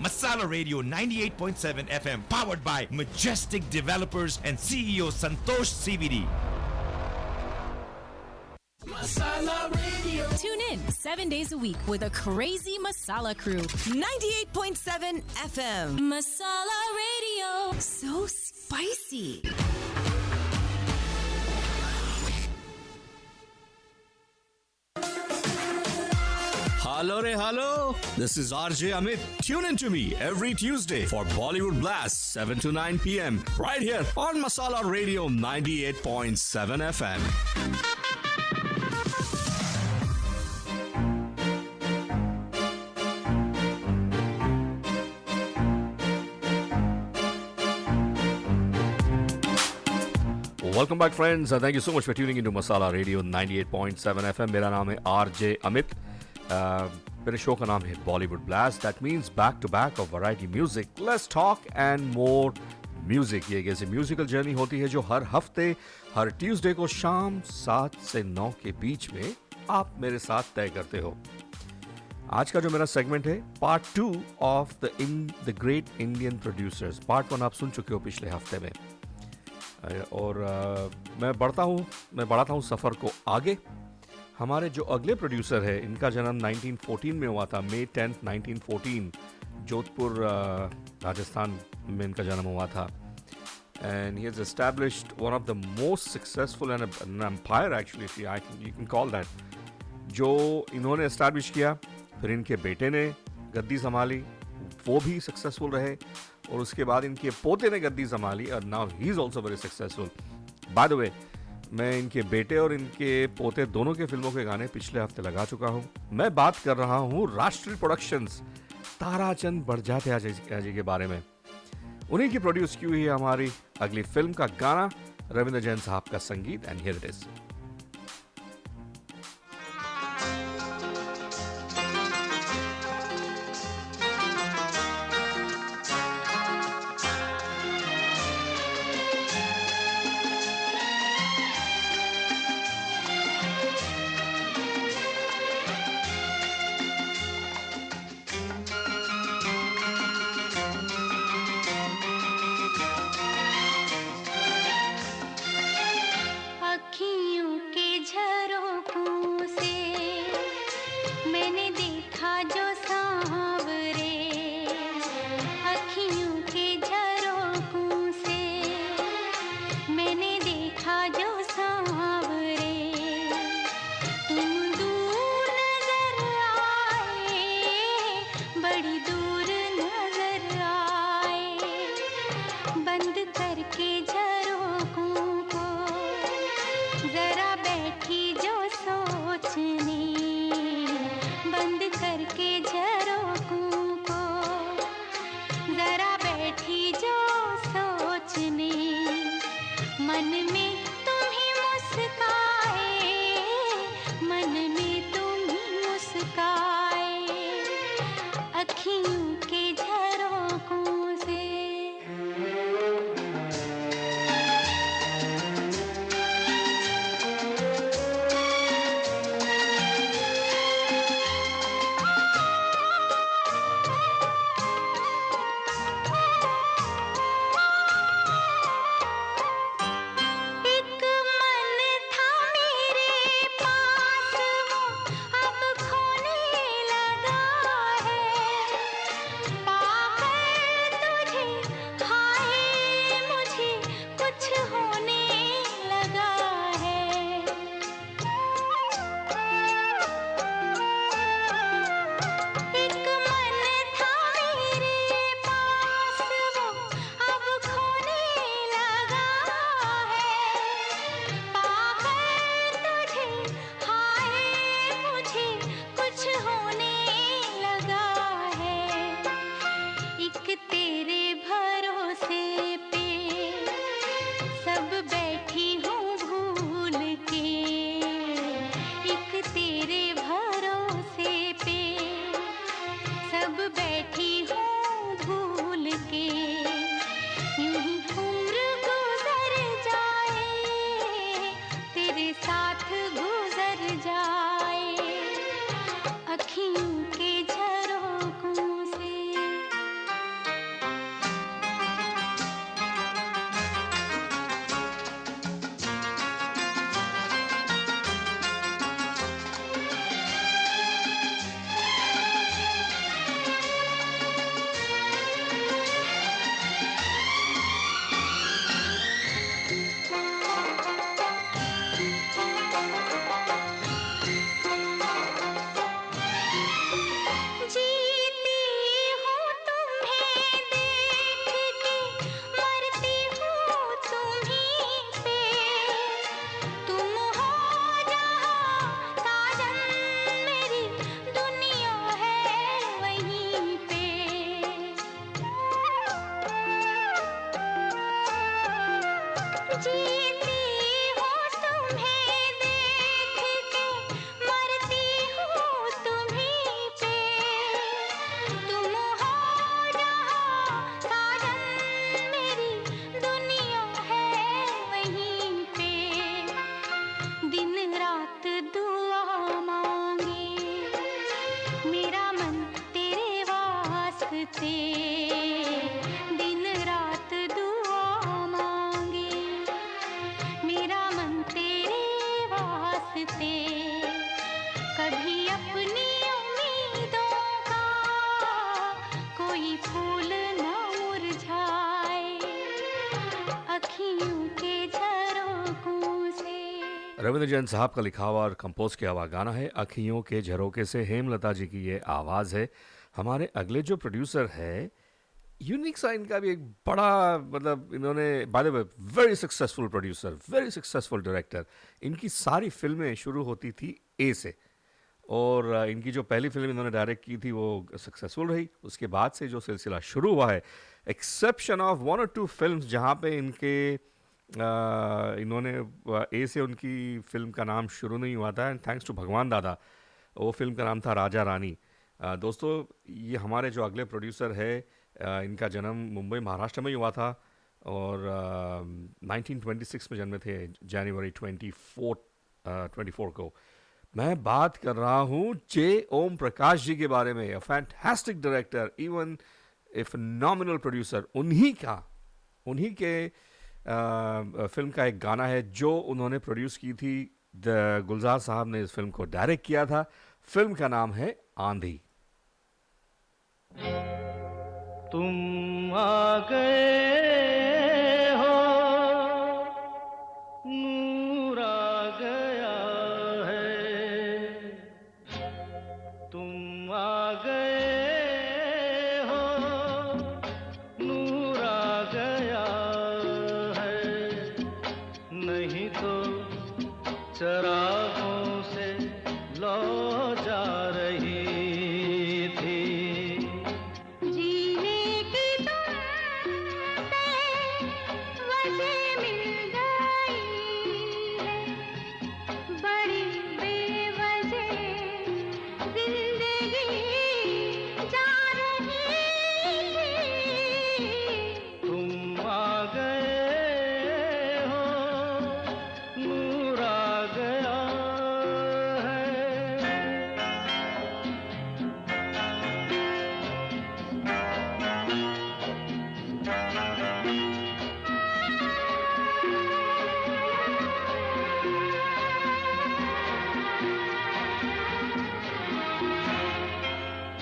Masala Radio 98.7 FM, powered by Majestic Developers and CEO Santosh CVD. Masala Radio. Tune in 7 days a week with a crazy Masala crew. 98.7 FM. Masala Radio. So spicy. Hello. This is RJ Amit. Tune in to me every Tuesday for Bollywood Blast, 7 to 9 p.m. right here on Masala Radio 98.7 FM. Welcome back, friends. Thank you so much for tuning into Masala Radio 98.7 FM. मेरा नाम है RJ Amit. मेरे show का नाम है Bollywood blast. That means back to back of variety music. Let's talk and more music. ये एक ऐसी म्यूजिकल जर्नी होती है जो हर हफ्ते हर ट्यूसडे को शाम 7 से 9 के बीच में आप मेरे साथ तय करते हो. आज का जो मेरा सेगमेंट है part 2 of the great Indian producers. Part 1 आप सुन चुके हो पिछले हफ्ते में. और मैं बढ़ाता हूँ सफ़र को आगे. हमारे जो अगले प्रोड्यूसर है, इनका जन्म 1914 में हुआ था. मई 10, 1914 जोधपुर राजस्थान में इनका जन्म हुआ था. And he has established one of the most successful and an empire actually, you can call that, जो इन्होंने एस्टैब्लिश किया. फिर इनके बेटे ने गद्दी संभाली, वो भी सक्सेसफुल रहे. और उसके बाद इनके पोते ने गद्दी संभाली और now he is also very successful. Bye the वे, मैं इनके बेटे और इनके पोते दोनों के फिल्मों के गाने पिछले हफ्ते लगा चुका हूँ. मैं बात कर रहा हूँ राष्ट्रीय प्रोडक्शंस ताराचंद बड़जात्या जी के बारे में. उन्हीं की प्रोड्यूस की हुई है हमारी अगली फिल्म का गाना, रविंद्र जैन साहब का संगीत. And here it is. से दिन रात दुआ मांगे, मेरा मन तेरे वास्ते कभी अपनी उम्मीदों का कोई फूल न मुरझाए अखियों के झरोकों से। रविंद्र जैन साहब का लिखा हुआ और कंपोज किया हुआ गाना है अखियों के झरोके से, हेमलता जी की ये आवाज़ है। हमारे अगले जो प्रोड्यूसर है, यूनिक सा इनका भी एक बड़ा, मतलब इन्होंने bye the way very successful producer, very successful director. इनकी सारी फिल्में शुरू होती थी ए से, और इनकी जो पहली फिल्म इन्होंने डायरेक्ट की थी वो सक्सेसफुल रही। उसके बाद से जो सिलसिला शुरू हुआ है, एक्सेप्शन ऑफ 1 और 2 फिल्म्स जहाँ पे इनके इन्होंने ए से उनकी फिल्म का नाम शुरू नहीं हुआ था, एंड थैंक्स टू भगवान दादा, वो फिल्म का नाम था राजा रानी। दोस्तों, ये हमारे जो अगले प्रोड्यूसर है, इनका जन्म मुंबई महाराष्ट्र में ही हुआ था, और 1926 में जन्मे थे, जनवरी 24 को। मैं बात कर रहा हूँ जे ओम प्रकाश जी के बारे में, a fantastic director, even a phenomenal producer. उन्हीं के फिल्म का एक गाना है जो उन्होंने प्रोड्यूस की थी, गुलजार साहब ने इस फिल्म को डायरेक्ट किया था। फिल्म का नाम है आंधी। तुम आ गए हो, नूर आ गया है, तुम आ गए हो, नूर आ गया है, नहीं तो चरागों से लौ जा रही थी।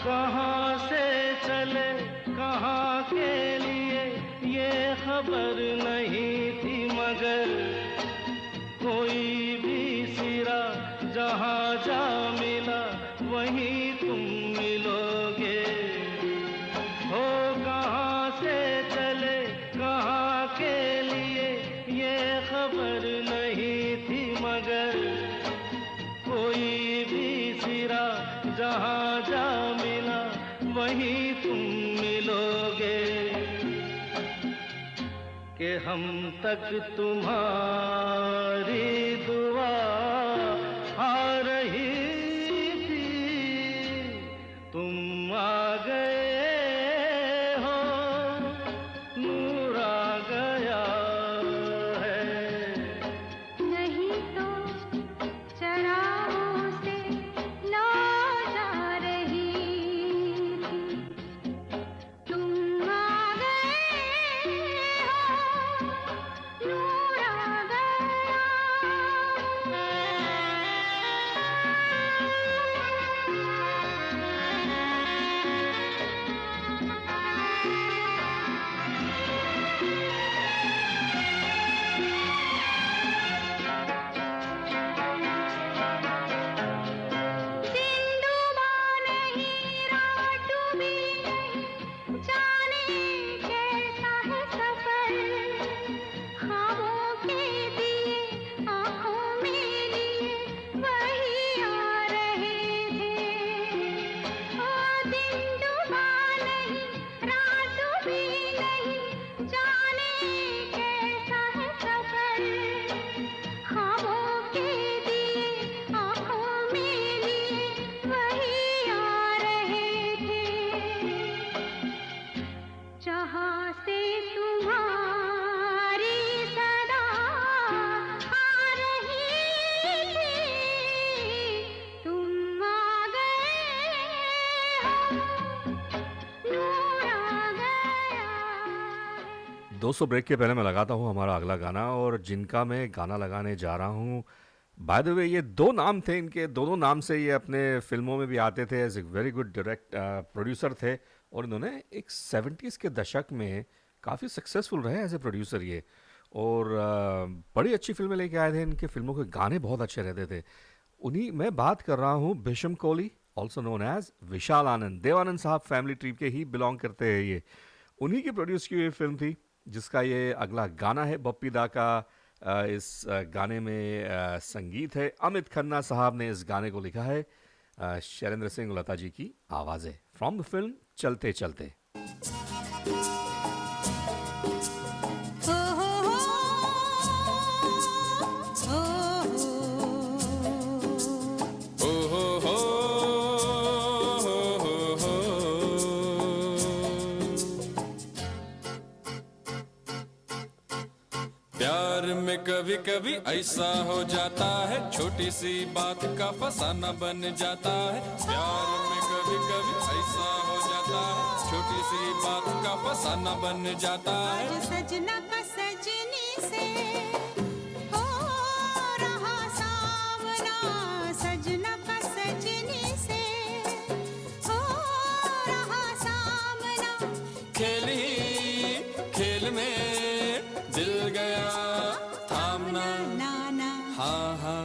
कहाँ से चले कहाँ के लिए ये खबर नहीं थी, मगर कोई भी सिरा जहाँ जा मिला वहीं तुम मिलोगे। हो कहाँ से चले कहाँ के लिए ये खबर नहीं थी, मगर कोई भी सिरा जहाँ जा मिला वहीं तुम मिलोगे। कि हम तक तुम्हारी दुआ आ रही थी, तुम आ गए हो, नूर आ गया है, नहीं तो चरागों से लौ जा रही थी। तुम आ गए हो, नूर आ गया। दिन डूबा नहीं, रात डूबी नहीं, जाने कैसा है सफर। ख्वाबों के दिए आँखों में लिए वही आ रहे थे। ओ दिन डूबा नहीं, रात डूबी नहीं, जाने कैसा है सफर। ख्वाबों के दिए आँखों में लिए वही आ रहे थे। जहाँ से तुम्हारी सदा आ रही थी, तुम आ गए हो, 200 ब्रेक के पहले मैं लगाता हूँ हमारा अगला गाना, और जिनका मैं गाना लगाने जा रहा हूँ, बाय द वे ये दो नाम थे इनके, दोनों नाम से ये अपने फिल्मों में भी आते थे, as a very good direct producer थे, और इन्होंने एक 70s के दशक में काफ़ी सक्सेसफुल रहे एज ए प्रोड्यूसर ये, और बड़ी अच्छी फिल्में लेके आए थे। इनके फिल्मों के गाने बहुत अच्छे रहते थे। उन्हीं मैं बात कर रहा हूँ Bhishma Kohli, also known as Vishal Anand. Dev Anand साहब फैमिली ट्री के ही बिलोंग करते हैं ये। उन्हीं की प्रोड्यूस की हुई फिल्म थी जिसका ये अगला गाना है, बप्पी दा का। इस गाने में संगीत है अमित खन्ना साहब ने, इस गाने को लिखा है शैलेंद्र सिंह लता जी की आवाज़ें। फ्रॉम द फिल्म चलते चलते। कभी कभी ऐसा हो जाता है, छोटी सी बात का फसाना बन जाता है। प्यार में कभी कभी ऐसा हो जाता है, छोटी सी बात का फसाना बन जाता है। सजना का सजनी से हो रहा सामना, सजना का सजनी से हो रहा सामना। खेली खेल में दिल गया थामना, हाँ हाँ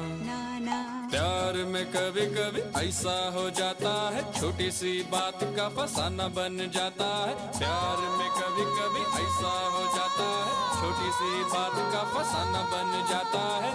प्यार में कभी कभी ऐसा हो जाता है, छोटी सी बात का फसाना बन जाता है। प्यार में कभी कभी ऐसा हो जाता है, छोटी सी बात का फसाना बन जाता है।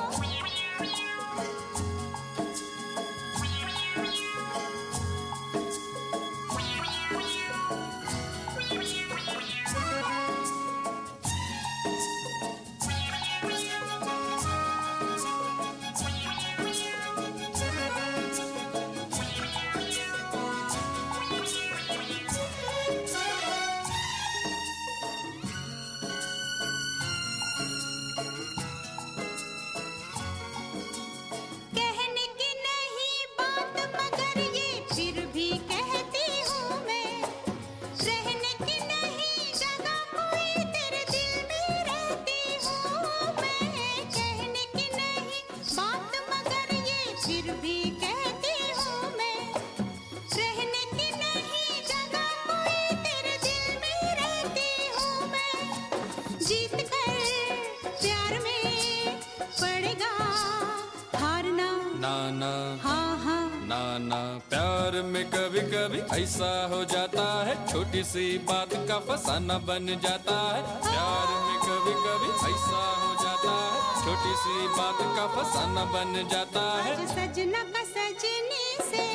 कभी कभी ऐसा हो जाता है, छोटी सी बात का फसाना बन जाता है। प्यार में कभी कभी ऐसा हो जाता है, छोटी सी बात का फसाना बन जाता है। आज सजना का सजनी से,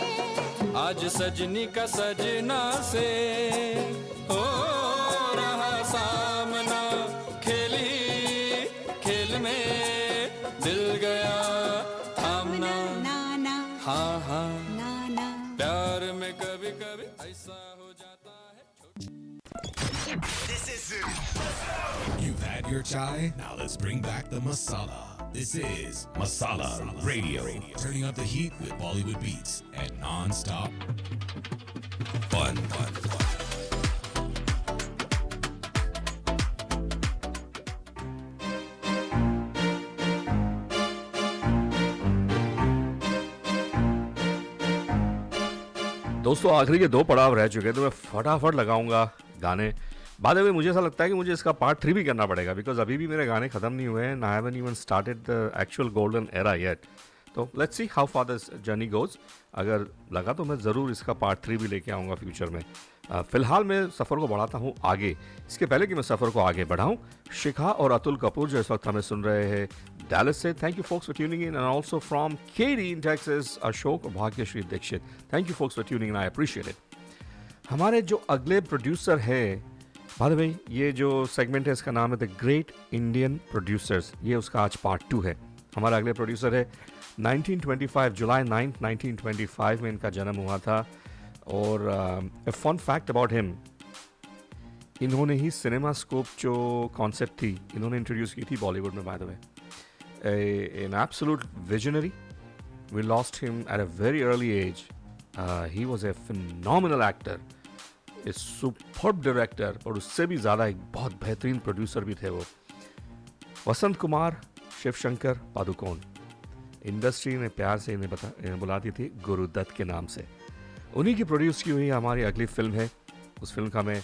आज सजनी का सजना से हो रहा सामना। खेली खेल में दिल गया थामना, हाँ हाँ प्यार में कभी कभी ऐसा हो जाता है। This is it. You've had your chai. Now let's bring back the masala. This is Masala Radio. Turning up the heat with Bollywood beats and non-stop fun. दोस्तों आखिरी के दो पड़ाव रह चुके हैं, तो मैं फटाफट लगाऊंगा गाने। बाद में मुझे ऐसा लगता है कि मुझे इसका पार्ट 3 भी करना पड़ेगा, बिकॉज अभी भी मेरे गाने ख़त्म नहीं हुए हैं। I haven't even started the actual golden era yet. तो let's see how far this journey goes. अगर लगा तो मैं ज़रूर इसका पार्ट 3 भी लेके आऊँगा फ्यूचर में। फ़िलहाल मैं सफ़र को बढ़ाता हूँ आगे। इसके पहले कि मैं सफ़र को आगे बढ़ाऊँ, शिखा और अतुल कपूर जो इस वक्त हमें सुन रहे हैं डैलस से, thank you folks for tuning in, and also from Katy in Texas, Ashok Bhagyashree Dikshit, thank you folks for tuning in, I appreciate it। हमारे जो अगले प्रोड्यूसर है, बाय द वे ये जो सेगमेंट है इसका नाम है द ग्रेट इंडियन प्रोड्यूसर्स। ये उसका आज पार्ट 2 है। हमारा अगले प्रोड्यूसर है 1925, जुलाई 9, 1925 में इनका जन्म हुआ था। और a fun fact about him, इन्होंने ही सिनेमा स्कोप जो कॉन्सेप्ट थी इन्होंने इंट्रोड्यूस की थी बॉलीवुड में। By the way an absolute visionary. We lost him at a very early age. He was a phenomenal actor. इस सुपर्ब डायरेक्टर और उससे भी ज़्यादा एक बहुत बेहतरीन प्रोड्यूसर भी थे वो, वसंत कुमार शिव शंकर पादुकोण। इंडस्ट्री ने प्यार से इन्हें बुलाती थी गुरुदत्त के नाम से। उन्हीं की प्रोड्यूस की हुई हमारी अगली फिल्म है। उस फिल्म का मैं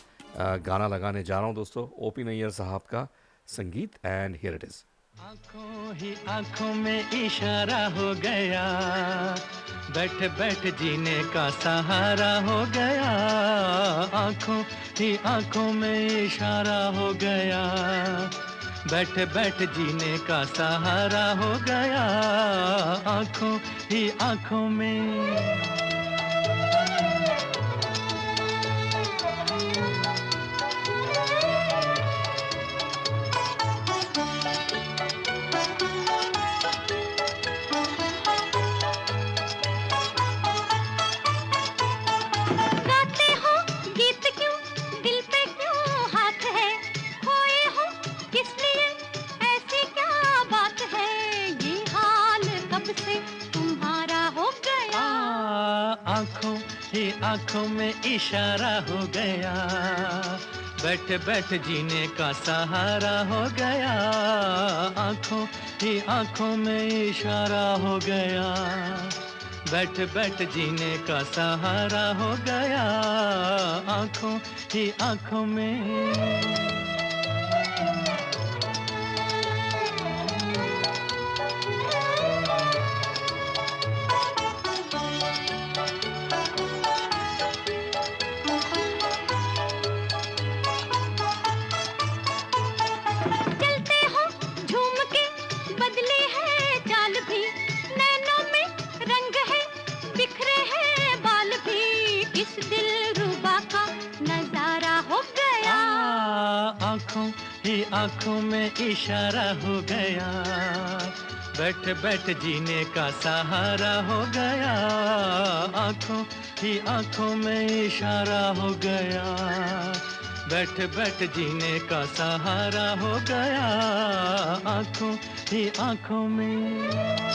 गाना लगाने जा रहा हूँ दोस्तों, ओपी नैयर साहब का संगीत, एंड हियर इट इज। आंखों ही आंखों में इशारा हो गया, बैठ बैठ जीने का सहारा हो गया। आंखों ही आंखों में इशारा हो गया, बैठ बैठ जीने का सहारा हो गया। आंखों ही आंखों में आंखों में इशारा हो गया, बैठ बैठ जीने का सहारा हो गया। आंखों ही आंखों में इशारा हो गया, बैठ बैठ जीने का सहारा हो गया। आंखों ही आंखों में आंखों में इशारा हो गया, बैठ बैठ जीने का सहारा हो गया। आंखों ही आंखों में इशारा हो गया, बैठ बैठ जीने का सहारा हो गया। आंखों ही आंखों में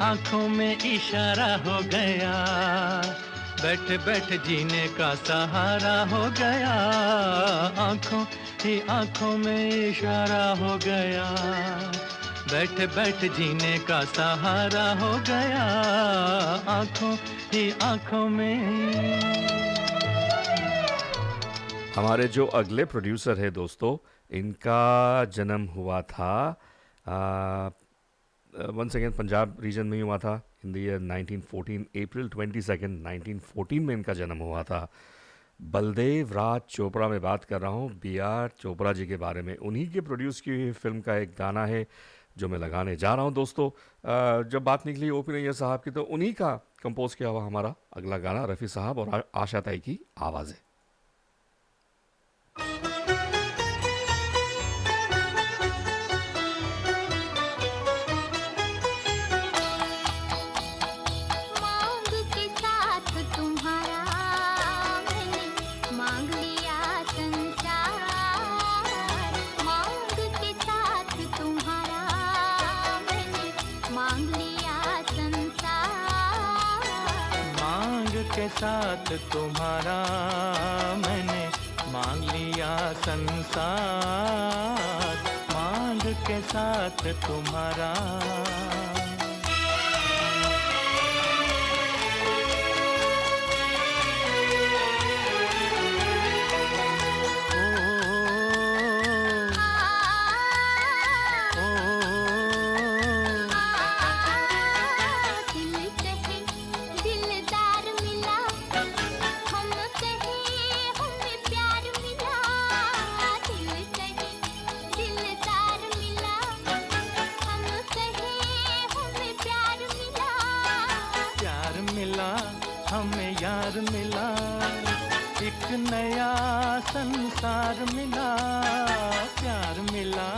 आंखों में इशारा हो गया, बैठ बैठ जीने का सहारा हो गया। आंखों ही आंखों में इशारा हो गया, बैठ बैठ जीने का सहारा हो गया। आंखों ही आंखों में। हमारे जो अगले प्रोड्यूसर है दोस्तों, इनका जन्म हुआ था वंस अगेन पंजाब रीजन में ही हुआ था इन द ईयर 1914, अप्रैल 22, 1914 में इनका जन्म हुआ था। बलदेव राज चोपड़ा में बात कर रहा हूँ, B.R. चोपड़ा जी के बारे में। उन्हीं के प्रोड्यूस की हुई फिल्म का एक गाना है जो मैं लगाने जा रहा हूँ दोस्तों। जब बात निकली ओपी नैयर साहब की, तो उन्हीं का कंपोज किया हुआ हमारा अगला गाना, रफ़ी साहब और आशा ताई की आवाज़ें। साथ तुम्हारा मैंने मांग लिया संसार, मांग के साथ तुम्हारा। एक नया संसार मिला, प्यार मिला,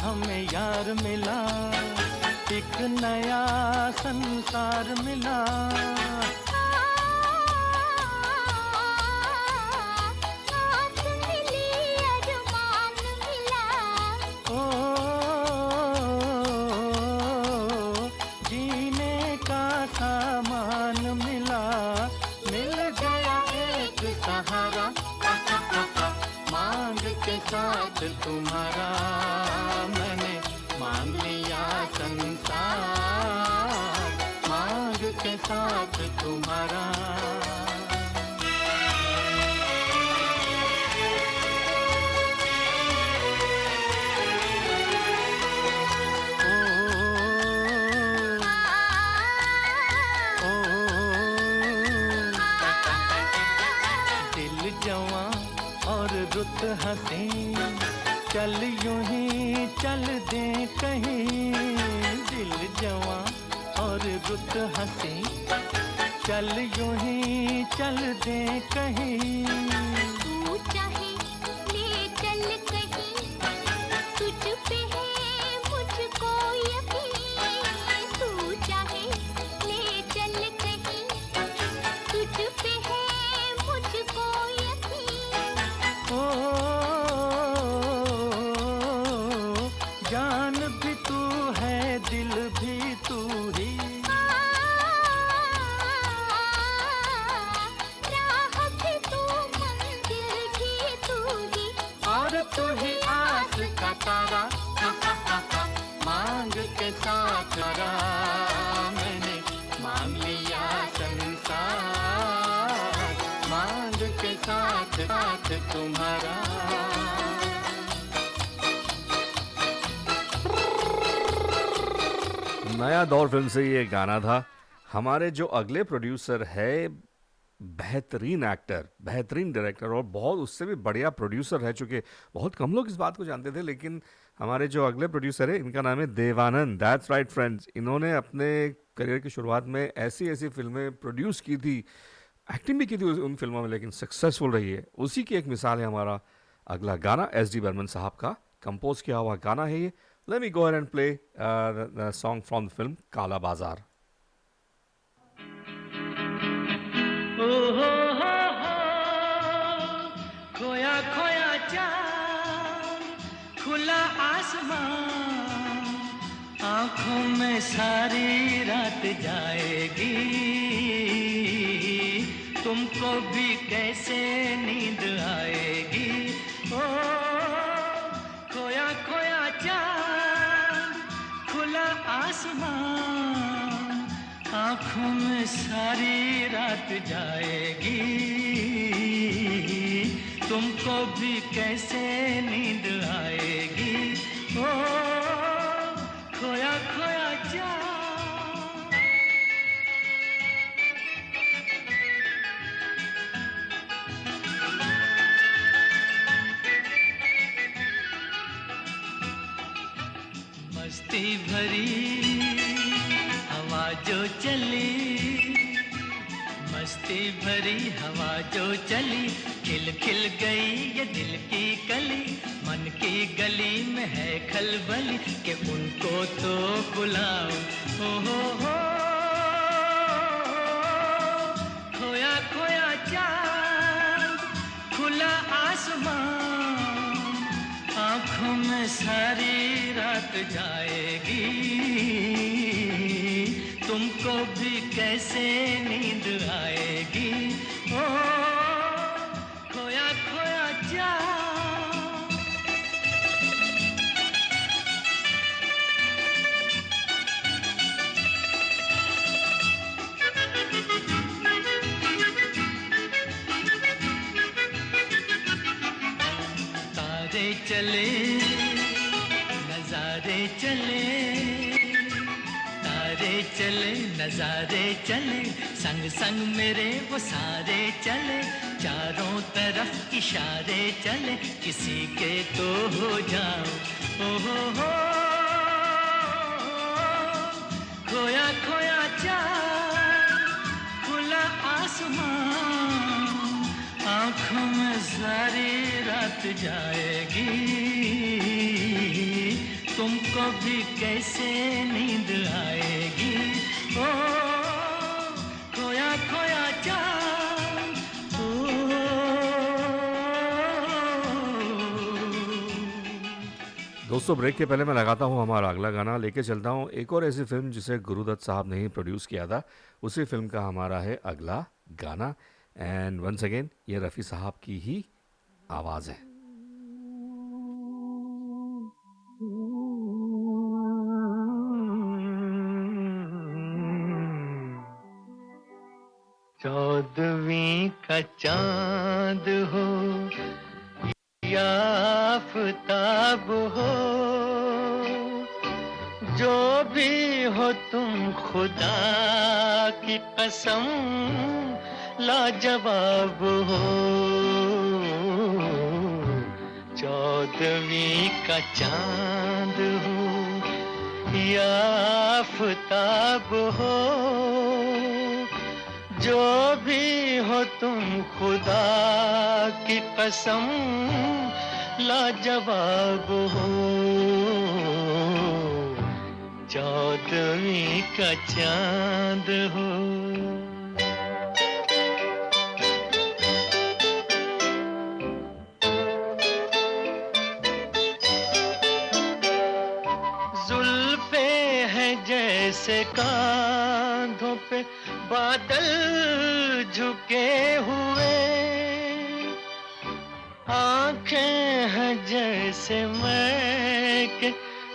हमें यार मिला, एक नया संसार मिला। साथ तुम्हारा मैंने मांग लिया संसार, मांग के साथ तुम्हारा। दिल जवां और रुत हंसी, चल यूं ही चल दे कहीं। दिल जवां और रुत हंसी, चल यूं ही चल दे कहीं। तू चाहे ले चल कहीं, तुझ पे है मुझको यकीन। तू चाहे ले चल कहीं, तुझ पे है मुझको यकीन। जान भी तू है, दिल भी तू ही, राह भी तू, मंजिल भी तू ही, और तू ही आस का तारा। मांग के साथ तारा मैंने मांग लिया संसार, मांग के साथ साथ तुम्हारा। नया दौर फिल्म से ये गाना था। हमारे जो अगले प्रोड्यूसर है, बेहतरीन एक्टर, बेहतरीन डायरेक्टर और बहुत उससे भी बढ़िया प्रोड्यूसर रह चुके। बहुत कम लोग इस बात को जानते थे, लेकिन हमारे जो अगले प्रोड्यूसर है इनका नाम है देवानंद। दैट्स राइट फ्रेंड्स, इन्होंने अपने करियर की शुरुआत में ऐसी ऐसी फिल्में प्रोड्यूस की थी, एक्टिंग भी की थी उन फिल्मों में, लेकिन सक्सेसफुल रही है। उसी की एक मिसाल है हमारा अगला गाना। एस.डी. बर्मन साहब का कंपोज किया हुआ गाना है ये। Let me go ahead and play the song from the film Kala Bazaar. खोया खोया चाँद, खुला आसमान, आँखों में सारी रात जाएगी। तुमको भी कैसे नींद आएगी। ओ खोया खोया चाँद, खुला आसमान, आँखों में सारी रात जाएगी। तुमको भी कैसे नींद आएगी। ओ खोया खोया चाँद। मस्ती भरी हवा जो चली, मस्ती भरी हवा जो चली, खिल खिल गई ये दिल की कली। मन की गली में है खलबली कि उनको तो बुलाओ। हो खोया खोया चाँद, खुला आसमान, आँखों में सारी रात जाएगी। तुमको भी कैसे नींद आएगी। ओ खोया खोया चाँद। तारे चले नजारे चले, तारे चले नजारे चले, संग संग मेरे वो सारे चले। चारों तरफ इशारे चले, किसी के तो हो जाओ। ओ हो खोया खोया चाँद, खुला आसमान, आँखों आँखों में सारी रात जाएगी, तुमको भी कैसे नींद आएगी। ओ खोया खोया चाँद, ओ दोस्तों ब्रेक के पहले मैं लगाता हूँ हमारा अगला गाना, लेके चलता हूँ एक और ऐसी फिल्म जिसे गुरुदत्त साहब ने ही प्रोड्यूस किया था, उसी फिल्म का हमारा है अगला गाना। एंड वंस अगेन ये रफ़ी साहब की ही आवाज़ है। चौदहवीं का चांद हो या आफताब हो, जो भी हो तुम खुदा की कसम लाजवाब हो। चौदहवीं का चांद हो या आफताब हो, जो भी हो तुम खुदा की कसम लाजवाब हो। चौदहवीं का चांद हो। जुल्फे हैं जैसे कांधों पे बादल झुके हुए, आंखें हैं जैसे मैं के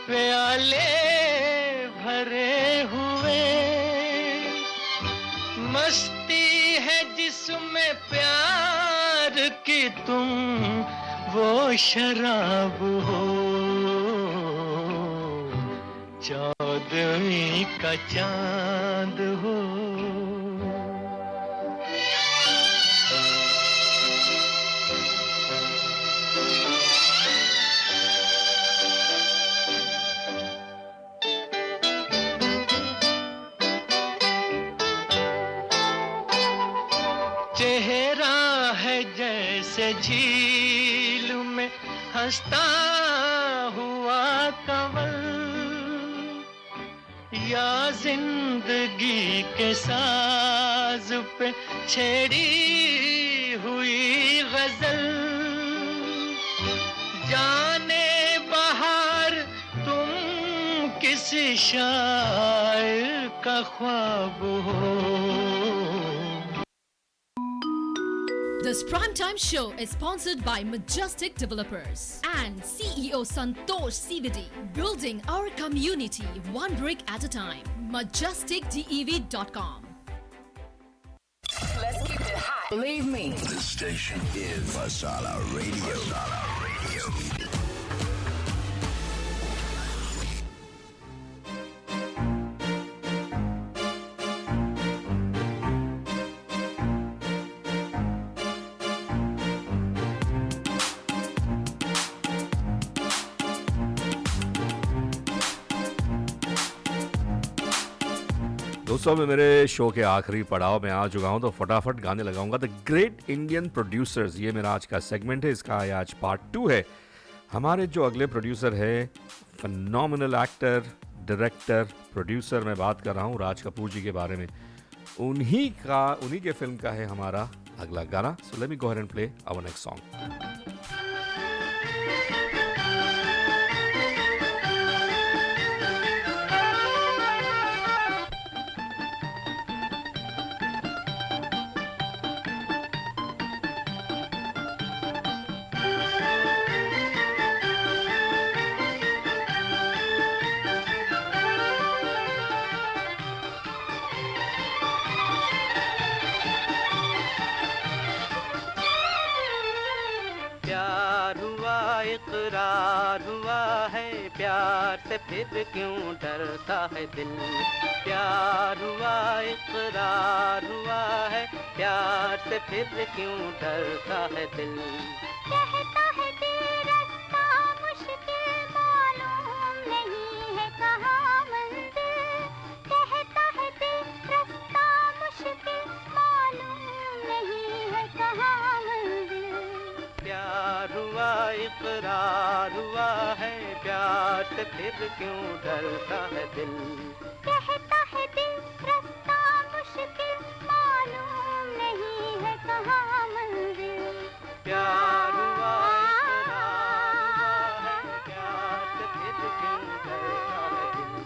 प्याले भरे हुए, मस्ती है जिसमें प्यार की तुम वो शराब हो। चौदहवीं का चांद हो। चेहरा है जैसे झील में हंसता हुआ कंवल, या जिंदगी के साज पे छेड़ी हुई गजल। जाने बहार तुम किसी शायर का ख्वाब हो। This primetime show is sponsored by Majestic Developers and CEO Santosh CVD, building our community one brick at a time. MajesticDev.com. Let's keep it hot. Believe me. This station is Masala Radio. Masala Radio. दोस्तों मैं मेरे show के आखिरी पड़ाव में आ चुका हूं, तो फटाफट गाने लगाऊंगा। द ग्रेट इंडियन प्रोड्यूसर्स, ये मेरा आज का सेगमेंट है, इसका आज पार्ट 2 है। हमारे जो अगले प्रोड्यूसर है, फिनोमिनल एक्टर, डायरेक्टर, प्रोड्यूसर, मैं बात कर रहा हूं राज कपूर जी के बारे में। उन्हीं के फिल्म का है हमारा अगला गाना। So let me go ahead and play our next song. इकरार हुआ है, प्यार से फिर क्यों डरता है दिल। प्यार हुआ इकरार हुआ है, प्यार से फिर क्यों डरता है दिल। कहता है दिल रास्ता मुश्किल मालूम नहीं है कहाँ मंजिल। कहता है दिल रास्ता मुश्किल मालूम नहीं है कहाँ मंजिल। इकरार हुआ है प्यार से फिर क्यों डरता है दिल कहता है दिल रास्ता मुश्किल मालूम नहीं है कहाँ मंजिल प्यार हुआ इकरार हुआ है प्यार से फिर क्यों डरता है दिल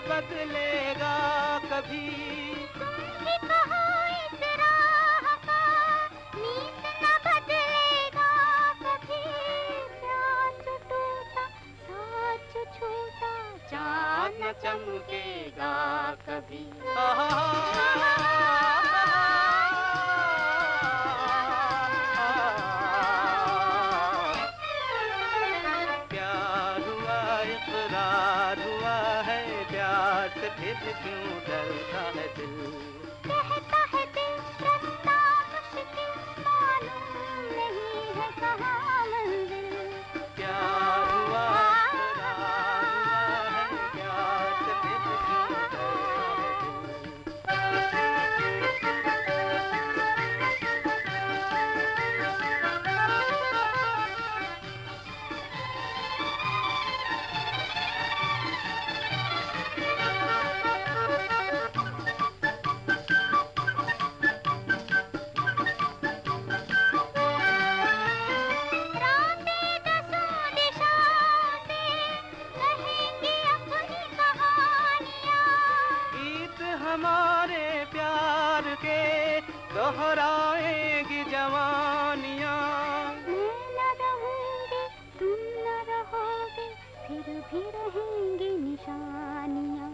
बदलेगा कभी तुमने कहा इस राह का नीत न बदलेगा कभी प्यास टूटा साच छूटा चाँद न चमकेगा कभी प्यार हुआ इकरार हुआ है प्यार से फिर क्यों डरता है दिल कहता है दिल रास्ता मुश्किल मालूम नहीं है कहाँ मंजिल प्यार हुआ इकरार हुआ है प्यार से फिर क्यों डरता हमारे प्यार के दोहराएगी जवानियाँ मैं न रहूंगी तुम न रहोगे फिर भी रहेंगी निशानियाँ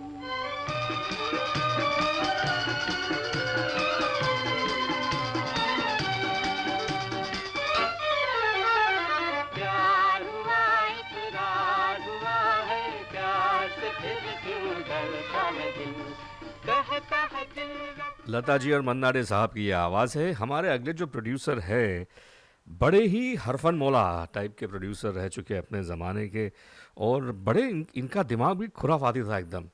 प्यार हुआ इकरार हुआ है प्यार से फिर क्यों डरता है दिल कहता है दिल लता जी और मन्ना डे साहब की ये आवाज़ है। हमारे अगले जो प्रोड्यूसर है बड़े ही हरफन मौला टाइप के प्रोड्यूसर रह चुके अपने ज़माने के और बड़े इनका दिमाग भी खुराफाती था एकदम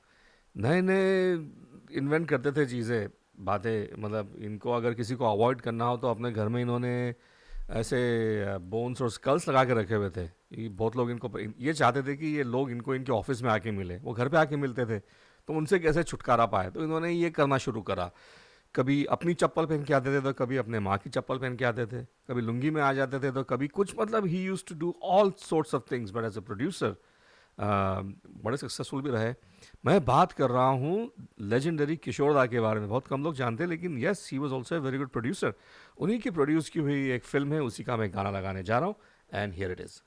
नए नए इन्वेंट करते थे चीज़ें बातें मतलब इनको अगर किसी को अवॉइड करना हो तो अपने घर में इन्होंने ऐसे बोन्स और स्कल्स लगा के रखे हुए थे। ये बहुत लोग इनको ये चाहते थे कि ये लोग इनको इनके ऑफिस में आके मिले वो घर पे आके मिलते थे तो उनसे कैसे छुटकारा पाए तो इन्होंने ये करना शुरू करा। कभी अपनी चप्पल पहन के आते थे तो कभी अपने माँ की चप्पल पहन के आते थे कभी लुंगी में आ जाते थे तो कभी कुछ मतलब he used to do all sorts of things but as a producer बड़े सक्सेसफुल भी रहे। मैं बात कर रहा हूँ लेजेंडरी किशोर दा के बारे में बहुत कम लोग जानते हैं लेकिन yes he was also a very good producer. उन्हीं की प्रोड्यूस की हुई एक फिल्म है उसी का मैं गाना लगाने जा रहा हूँ एंड हियर इट इज़।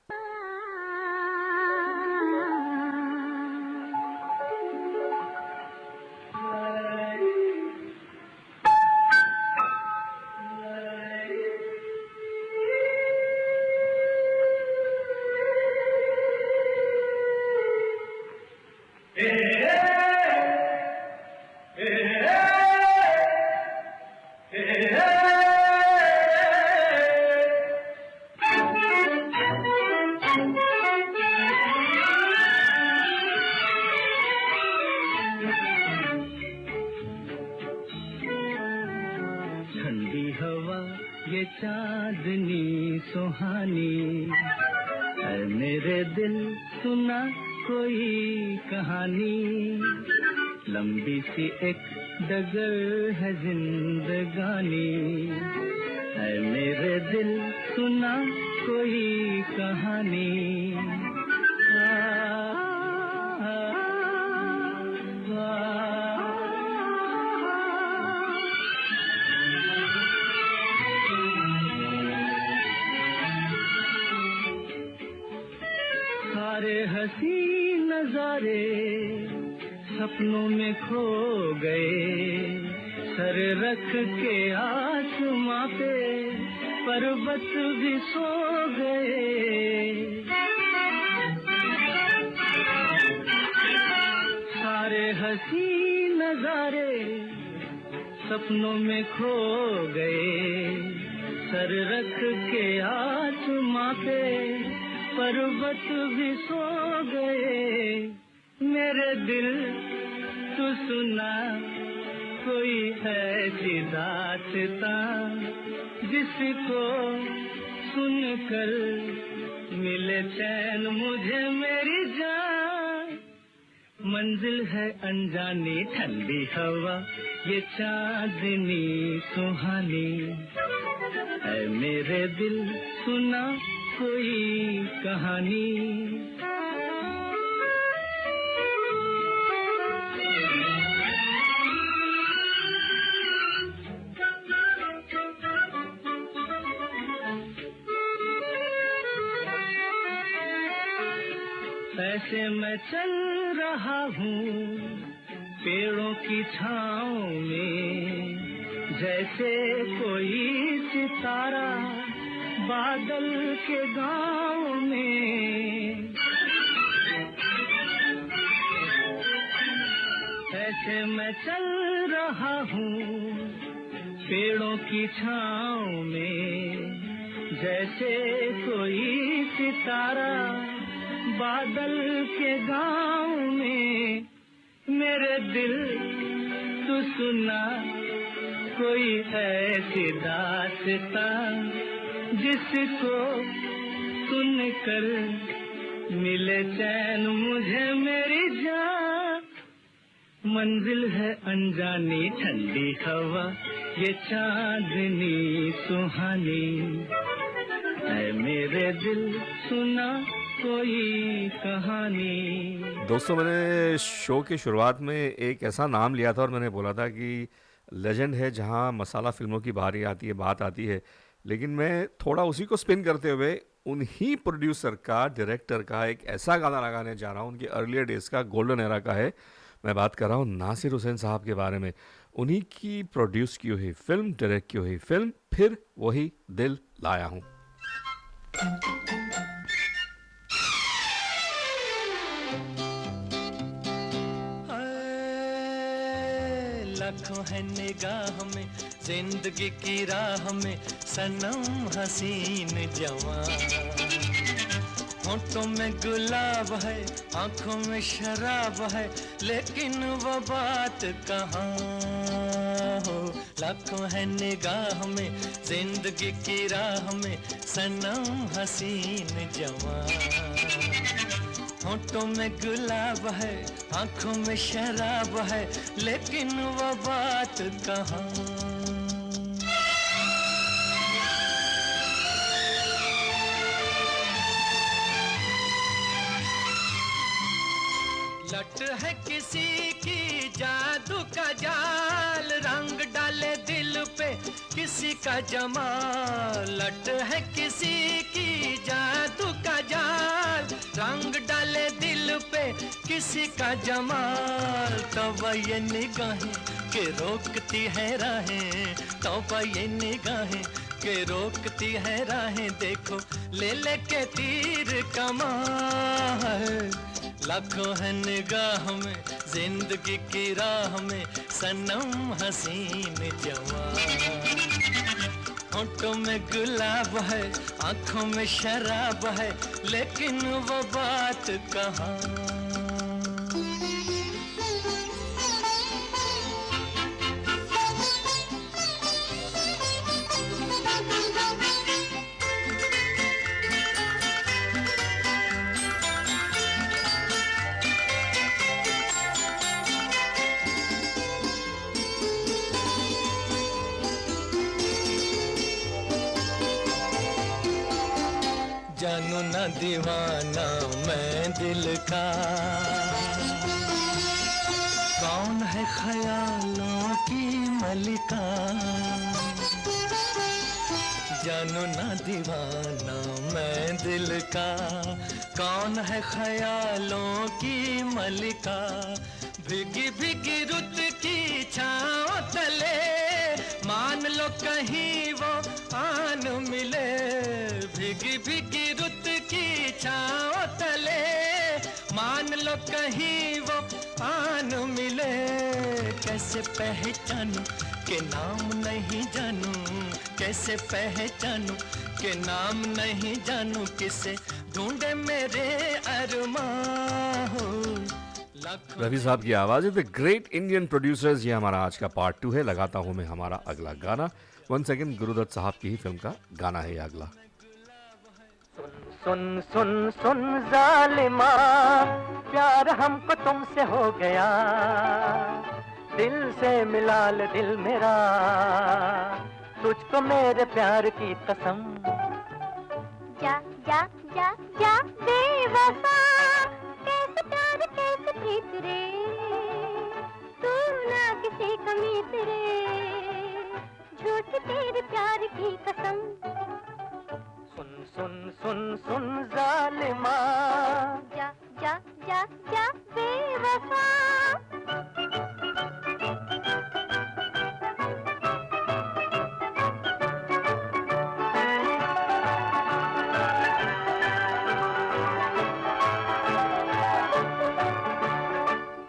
चांदनी सुहानी है मेरे दिल सुना कोई कहानी लंबी सी एक डगर है जिंदगानी है मेरे दिल सुना कोई कहानी हंसी नजारे सपनों में खो गए सर रख के आसमां पे पर्वत भी सो गए सारे हंसी नजारे सपनों में खो गए सर रख के आसमां पे पर्वत भी सो गए। मेरे दिल तू सुना कोई ऐसी दास्तां जिसको सुनकर मिले चैन मुझे मेरी जान। मंजिल है अनजानी ठंडी हवा ये चांदनी सुहानी है। मेरे दिल सुना कोई कहानी। ऐसे मैं चल रहा हूँ पेड़ों की छाँव में, जैसे कोई सितारा बादल के गाँव में। ऐसे मैं चल रहा हूँ पेड़ों की छाँव में, जैसे कोई सितारा बादल के गाँव में। मेरे दिल तू सुना कोई ऐसी दास्तां जिसको सुनकर मिले चैन मुझे मेरी जान। मंजिल है अनजानी ठंडी हवा ये चांदनी सुहानी है। मेरे दिल सुना कोई कहानी। दोस्तों, मैंने शो की शुरुआत में एक ऐसा नाम लिया था और मैंने बोला था कि लेजेंड है जहां मसाला फिल्मों की बारी आती है, बात आती है, लेकिन मैं थोड़ा उसी को स्पिन करते हुए उन्हीं प्रोड्यूसर का, डायरेक्टर का एक ऐसा गाना लगाने जा रहा हूं, उनके अर्लियर डेज का, गोल्डन एरा का है। मैं बात कर रहा हूं नासिर हुसैन साहब के बारे में। उन्हीं की प्रोड्यूस की हुई फिल्म, डायरेक्ट की हुई फिल्म फिर वही दिल लाया हूं। लाखों है निगाह में जिंदगी की राह में सनम हसीन जवान। होठों में गुलाब है, आंखों में शराब है, लेकिन वो बात कहाँ हो। लाखों है निगाह में जिंदगी की राह में सनम हसीन जवान। होठों में गुलाब है, आंखों में शराब है, लेकिन वो बात कहाँ। लट है किसी की जादू का जाल, रंग डाले दिल पे किसी का जमाल। लट है किसी की जादू का जाल, रंग डाले दिल पे किसी का जमाल। तौबा ये निगाहें के रोकती है राहें, तौबा ये निगाहें के रोकती है राहें, देखो ले ले के तीर कमाल। लाखों है निगाह में जिंदगी की राह में सनम हसीन जवान। होठों में गुलाब है, आंखों में शराब है, लेकिन वो बात कहाँ। जानू ना दीवाना मैं दिल का, कौन है ख्यालों की मलिका। जानू ना दीवाना मैं दिल का, कौन है ख्यालों की मलिका। भीगी भीगी रुत की छाँव तले, मान लो कहीं वो आन मिले। भीगी भीगी रुत की छाँव तले, मान लो कहीं वो आन मिले। कैसे कैसे पहचानूं के नाम नहीं जानूं, कैसे पहचानूं के नाम नहीं जानूं, किसे ढूंढे मेरे अरमान हो। रफी साहब की आवाज़ है द ग्रेट इंडियन प्रोड्यूसर्स। ये हमारा आज का पार्ट 2 है। लगाता हूँ मैं हमारा अगला गाना। 1 सेकंड, गुरुदत्त साहब की ही फिल्म का गाना है ये अगला। सुन सुन सुन जालिमा, प्यार हमको तुमसे हो गया, दिल से मिला ले दिल मेरा, तुझको मेरे प्यार की कसम। जा जा जा जा बेवफा, कैसे प्यार कैसे प्रीत रे, तू ना किसी कमीत रे, झूठ तेरे प्यार की कसम। सुन सुन सुन सुन जालिमा, जा जा जा जा बेवफा।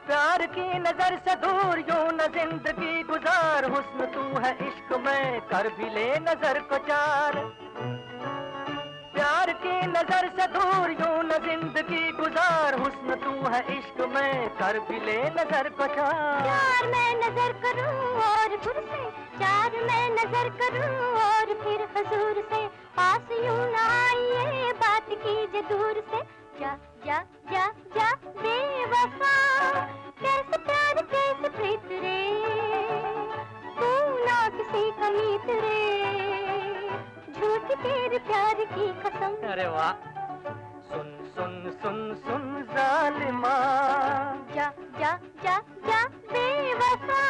प्यार की नजर से दूर यूं न जिंदगी गुजार, हुस्न तू है इश्क में कर भी ले नजर को चार। प्यार की नजर से दूर यूं न जिंदगी गुजार, हुस्न तू है इश्क में कर भी ले नजर को चार। प्यार मैं नजर करूं और फिर से, प्यार मैं नजर करूं और फिर हुजूर से, पास यूं न आइए बात कीजिए दूर से। जा जा जा जा बेवफा, कैसे प्यार कैसे प्रीत रे, तू ना किसी कमीत रे, झूठ तेरे प्यार की कसम। अरे वाह। सुन सुन सुन सुन जालिमा, जा जा जा जा बेवफा।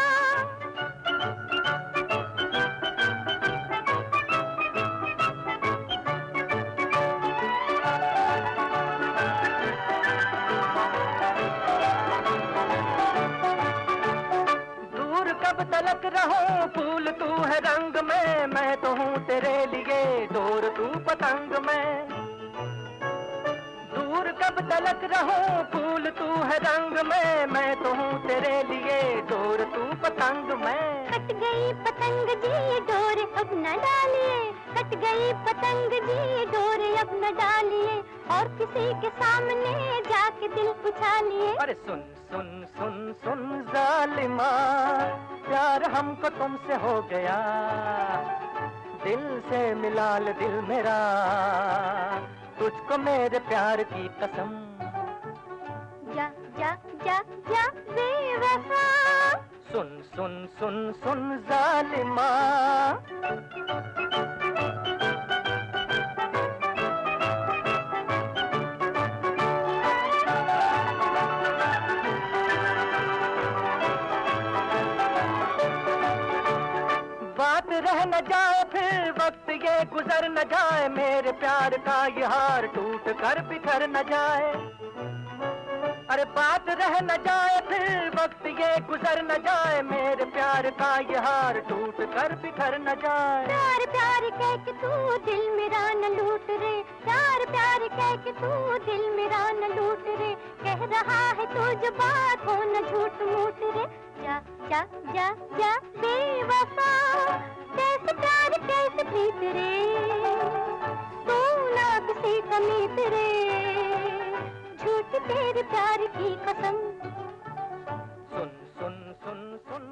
दूर कब तलक रहूं फूल तू है रंग में, मैं तो हूँ तेरे लिए डोर तू पतंग में। दूर कब तलक रहूं फूल तू है रंग में, मैं तो हूँ तेरे लिए डोर तू पतंग में। कट गई पतंग जी डोर अब न डालिए, कट गई पतंग जी डोर अब न डालिए, और किसी के सामने जाके दिल उछालिए। अरे सुन सुन सुन सुन जालिमा, प्यार हमको तुमसे हो गया, दिल से मिला ले दिल मेरा, तुझको मेरे प्यार की कसम। जा जा जा जा बेवफा। सुन सुन सुन सुन जालिमा, बात रह न जाए फिर वक्त ये गुजर न जाए, मेरे प्यार का ये हार टूट कर बिखर न जाए। अरे बात रह न जाए फिर वक्त ये गुजर न जाए, मेरे प्यार का ये हार टूट कर बिखर न जाए। प्यार प्यार कह के तू दिल मेरा न लूट रे, प्यार प्यार कह के तू दिल मेरा न लूट रे, कह रहा है तू जो बात हो न झूठ मूठ रे। जा जा जा जा बेवफा, कैसे प्यार कैसे प्रीत रे, तू ना किसी कमीत रे, झूठ तेरे प्यार की कसम। सुन सुन सुन सुन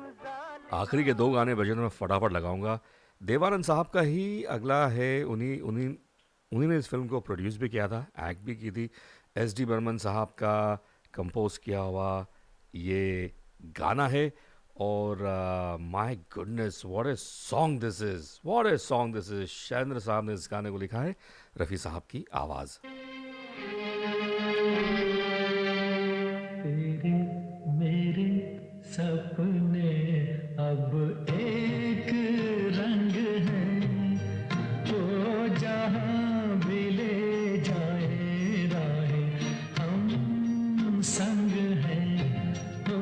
आखिरी के 2 गाने बजे तो मैं फटाफट लगाऊंगा। देवानंद साहब का ही अगला है। उन्हीं ने इस फिल्म को प्रोड्यूस भी किया था, एक्ट भी की थी। एस.डी. बर्मन साहब का कंपोज किया हुआ ये गाना है। और my goodness what a song this is, what a song this is. Shailendra साहब ने इस गाने को लिखा है, रफ़ी साहब की आवाज़। तेरे मेरे सपने अब एक रंग हैं, वो जहाँ भी ले जाए राहें हम संग हैं। ओ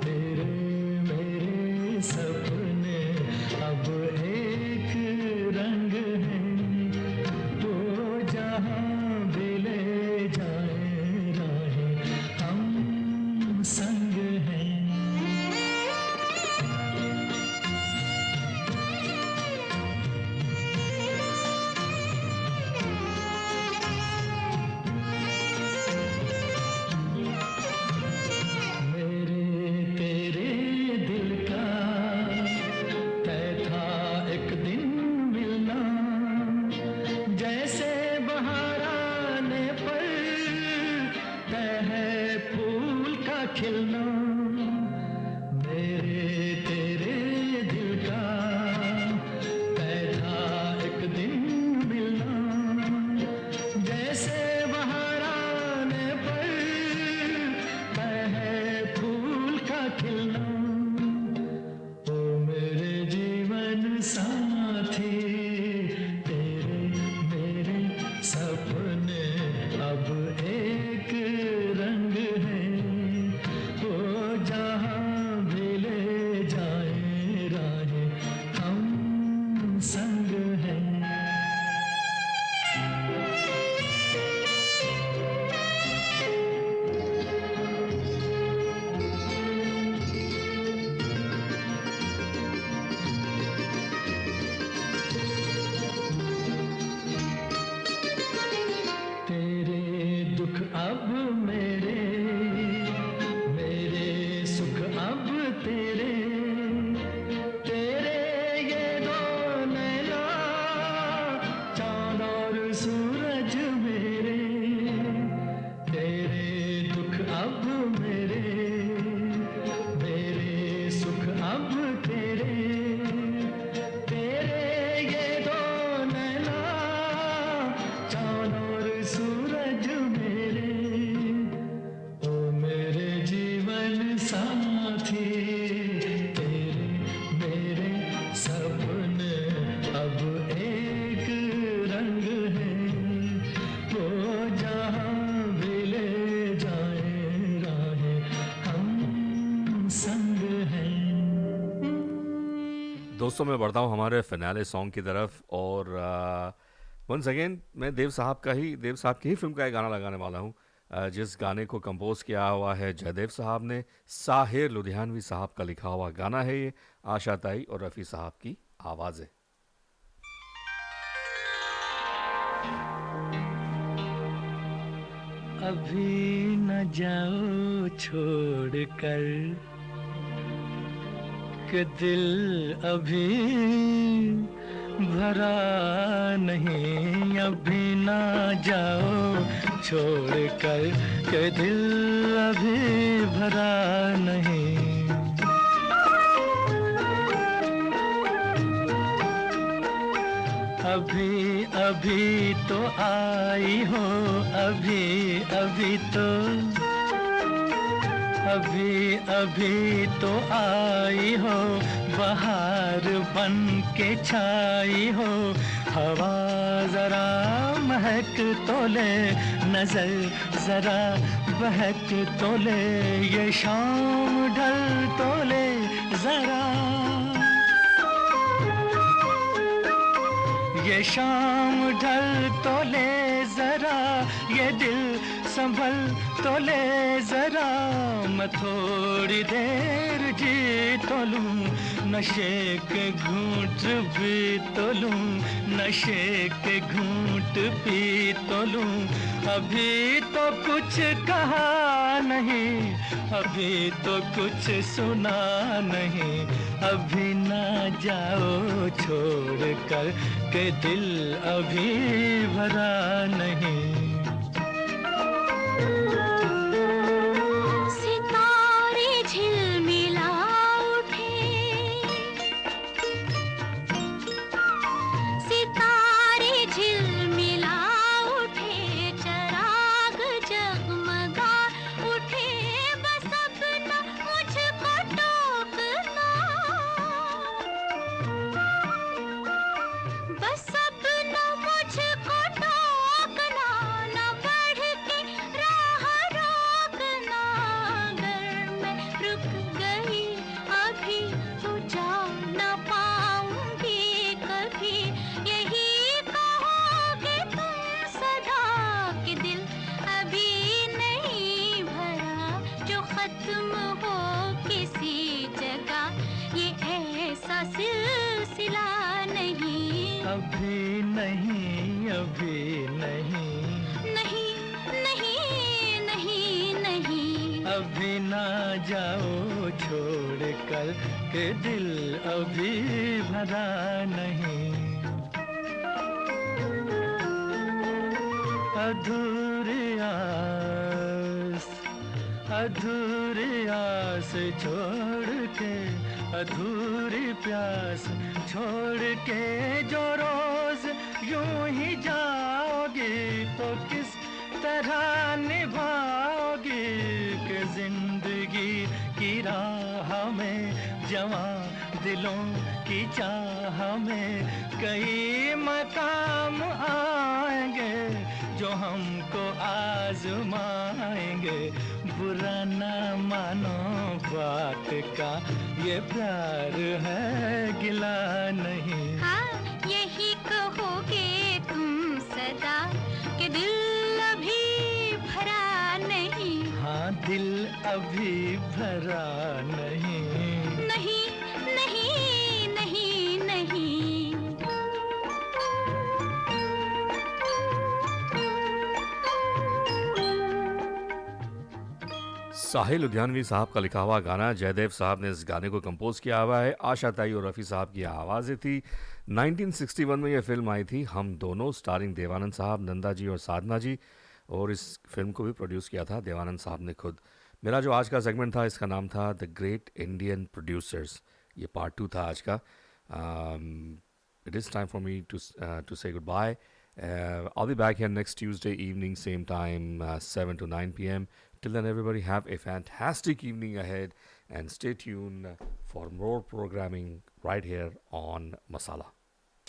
तेरे मेरे सपने अब एक रंग हैं, वो जहाँ भी ले जाए राहें हम संग हैं। दोस्तों मैं बढ़ता हूँ हमारे फिनाले सॉन्ग की तरफ और वंस अगेन मैं देव साहब की ही फिल्म का एक गाना लगाने वाला हूँ जिस गाने को कंपोज किया हुआ है जयदेव साहब ने। साहिर लुधियानवी साहब का लिखा हुआ गाना है ये, आशा ताई और रफ़ी साहब की आवाज़ें। अभी न जाओ छोड़ कर कि दिल अभी भरा नहीं, अभी ना जाओ छोड़ कर कि दिल अभी भरा नहीं। अभी अभी तो आई हो, अभी अभी तो, अभी अभी तो आई हो, बहार बन के छाई हो। हवा जरा महक तो ले, नजर जरा बहक तो ले, ये शाम ढल तो ले जरा, ये शाम ढल तो ले जरा, ये दिल संभल तो ले जरा। मैं थोड़ी देर जी तो लूं, नशे के घूंट भी तो लूं, नशे के घूंट पी तो लूं। अभी तो कुछ कहा नहीं, अभी तो कुछ सुना नहीं, अभी ना जाओ छोड़ कर के दिल अभी भरा नहीं। सितारे झिलमिला उठे, सितारे झिलमिला उठे, चराग जगमगा उठे, बस अब न मुझको टोकना, बस अब न मुझको टोकना, न बढ़ के राह रोकना। अगर मैं रुक गई अभी तो जा न पाऊंगी कभी, यही कहोगे तुम सदा कि दिल अभी नहीं भरा, जो खत्म हो किसी जगह ये ऐसा सिलसिला नहीं। अभी नहीं, अभी नहीं, नहीं नहीं नहीं नहीं, अभी ना जाओ छोड़ कर के दिल अभी भरा नहीं। अधूरी आस, अधूरी आस छोड़ के, अधूरी प्यास छोड़ के जो रोज यूं ही जाओगी तो किस तरह निभाओगी कि जिंदगी की राह में जवां दिलों की चाह में कई मकाम आएंगे जो हमको आजमाएंगे। बुरा ना मानो बात का, ये प्यार है गिला नहीं। हाँ यही कहोगे तुम सदा कि दिल अभी भरा नहीं। हाँ दिल अभी भरा नहीं, नहीं नहीं नहीं नहीं। साहिल लुधियानवी साहब का लिखा हुआ गाना, जयदेव साहब ने इस गाने को कंपोज किया हुआ है। आशा ताई और रफ़ी साहब की आवाज़ें थी। 1961 में यह फिल्म आई थी हम दोनों, स्टारिंग देवानंद साहब, नंदा जी और साधना जी, और इस फिल्म को भी प्रोड्यूस किया था देवानंद साहब ने खुद। मेरा जो आज का सेगमेंट था इसका नाम था द ग्रेट इंडियन प्रोड्यूसर्स। ये पार्ट 2 था आज का। It is time for me to say goodbye. I'll be back here next Tuesday evening, same time, 7 to 9 p.m. Till then, everybody have a fantastic evening ahead and stay tuned for more programming right here on Masala.